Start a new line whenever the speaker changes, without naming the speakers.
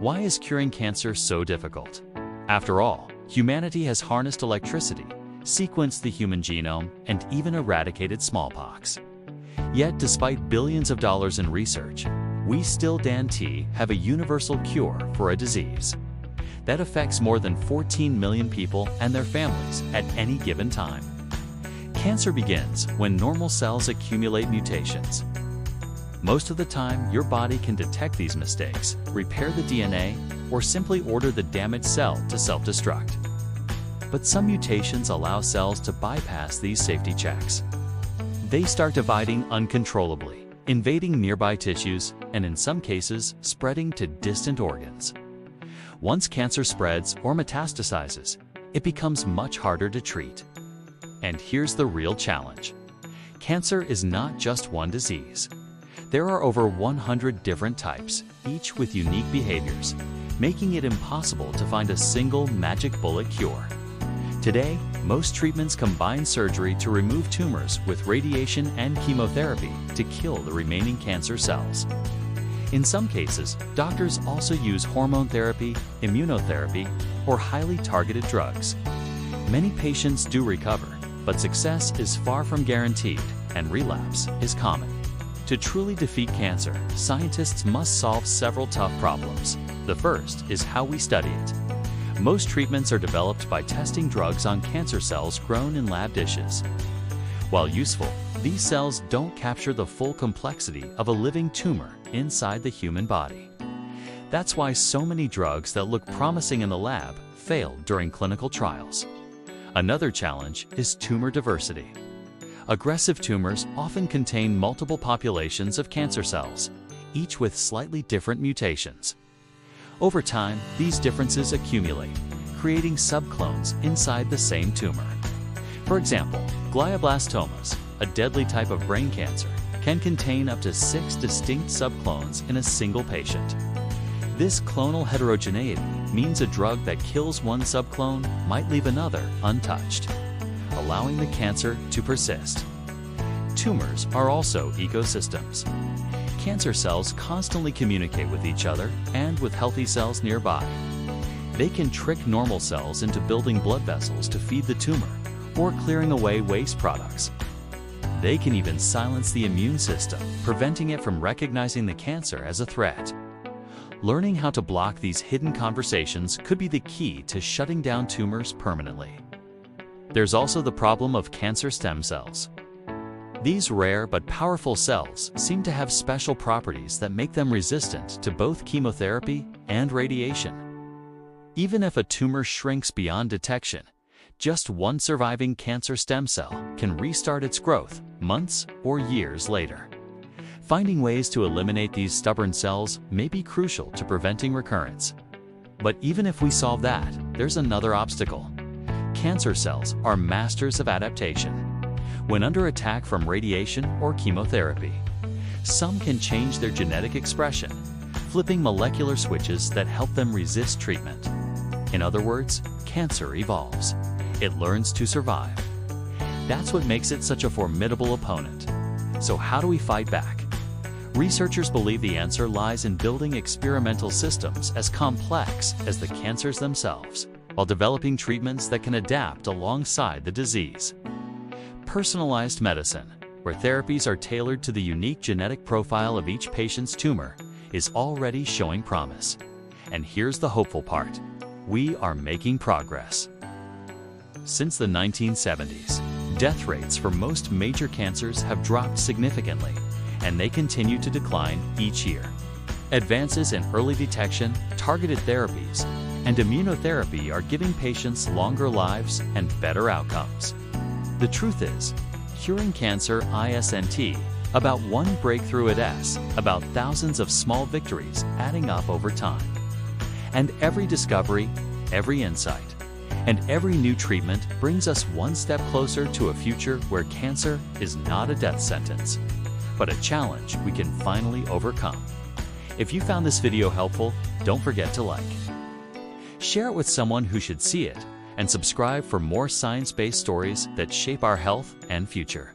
Why is curing cancer so difficult? After all, humanity has harnessed electricity, sequenced the human genome, and even eradicated smallpox. Yet, despite billions of dollars in research, we still have a universal cure for a disease that affects more than 14 million people and their families at any given time. Cancer begins when normal cells accumulate mutations. Most of the time, your body can detect these mistakes, repair the DNA, or simply order the damaged cell to self-destruct. But some mutations allow cells to bypass these safety checks. They start dividing uncontrollably, invading nearby tissues, and in some cases, spreading to distant organs. Once cancer spreads or metastasizes, it becomes much harder to treat. And here's the real challenge. Cancer is not just one disease. There are over 100 different types, each with unique behaviors, making it impossible to find a single magic bullet cure. Today, most treatments combine surgery to remove tumors with radiation and chemotherapy to kill the remaining cancer cells. In some cases, doctors also use hormone therapy, immunotherapy, or highly targeted drugs. Many patients do recover, but success is far from guaranteed, and relapse is common. To truly defeat cancer, scientists must solve several tough problems. The first is how we study it. Most treatments are developed by testing drugs on cancer cells grown in lab dishes. While useful, these cells don't capture the full complexity of a living tumor inside the human body. That's why so many drugs that look promising in the lab fail during clinical trials. Another challenge is tumor diversity. Aggressive tumors often contain multiple populations of cancer cells, each with slightly different mutations. Over time, these differences accumulate, creating subclones inside the same tumor. For example, glioblastomas, a deadly type of brain cancer, can contain up to 6 distinct subclones in a single patient. This clonal heterogeneity means a drug that kills one subclone might leave another untouched, allowing the cancer to persist. Tumors are also ecosystems. Cancer cells constantly communicate with each other and with healthy cells nearby. They can trick normal cells into building blood vessels to feed the tumor or clearing away waste products. They can even silence the immune system, preventing it from recognizing the cancer as a threat. Learning how to block these hidden conversations could be the key to shutting down tumors permanently. There's also the problem of cancer stem cells. These rare but powerful cells seem to have special properties that make them resistant to both chemotherapy and radiation. Even if a tumor shrinks beyond detection, just one surviving cancer stem cell can restart its growth months or years later. Finding ways to eliminate these stubborn cells may be crucial to preventing recurrence. But even if we solve that, there's another obstacle. Cancer cells are masters of adaptation. When under attack from radiation or chemotherapy, some can change their genetic expression, flipping molecular switches that help them resist treatment. In other words, cancer evolves. It learns to survive. That's what makes it such a formidable opponent. So how do we fight back? Researchers believe the answer lies in building experimental systems as complex as the cancers themselves, while developing treatments that can adapt alongside the disease. Personalized medicine, where therapies are tailored to the unique genetic profile of each patient's tumor, is already showing promise. And here's the hopeful part. We are making progress. Since the 1970s, death rates for most major cancers have dropped significantly, and they continue to decline each year. Advances in early detection, targeted therapies, and immunotherapy are giving patients longer lives and better outcomes. The truth is, curing cancer isn't about one breakthrough about thousands of small victories adding up over time. And every discovery, every insight, and every new treatment brings us one step closer to a future where cancer is not a death sentence, but a challenge we can finally overcome. If you found this video helpful, don't forget to like, share it with someone who should see it, and subscribe for more science-based stories that shape our health and future.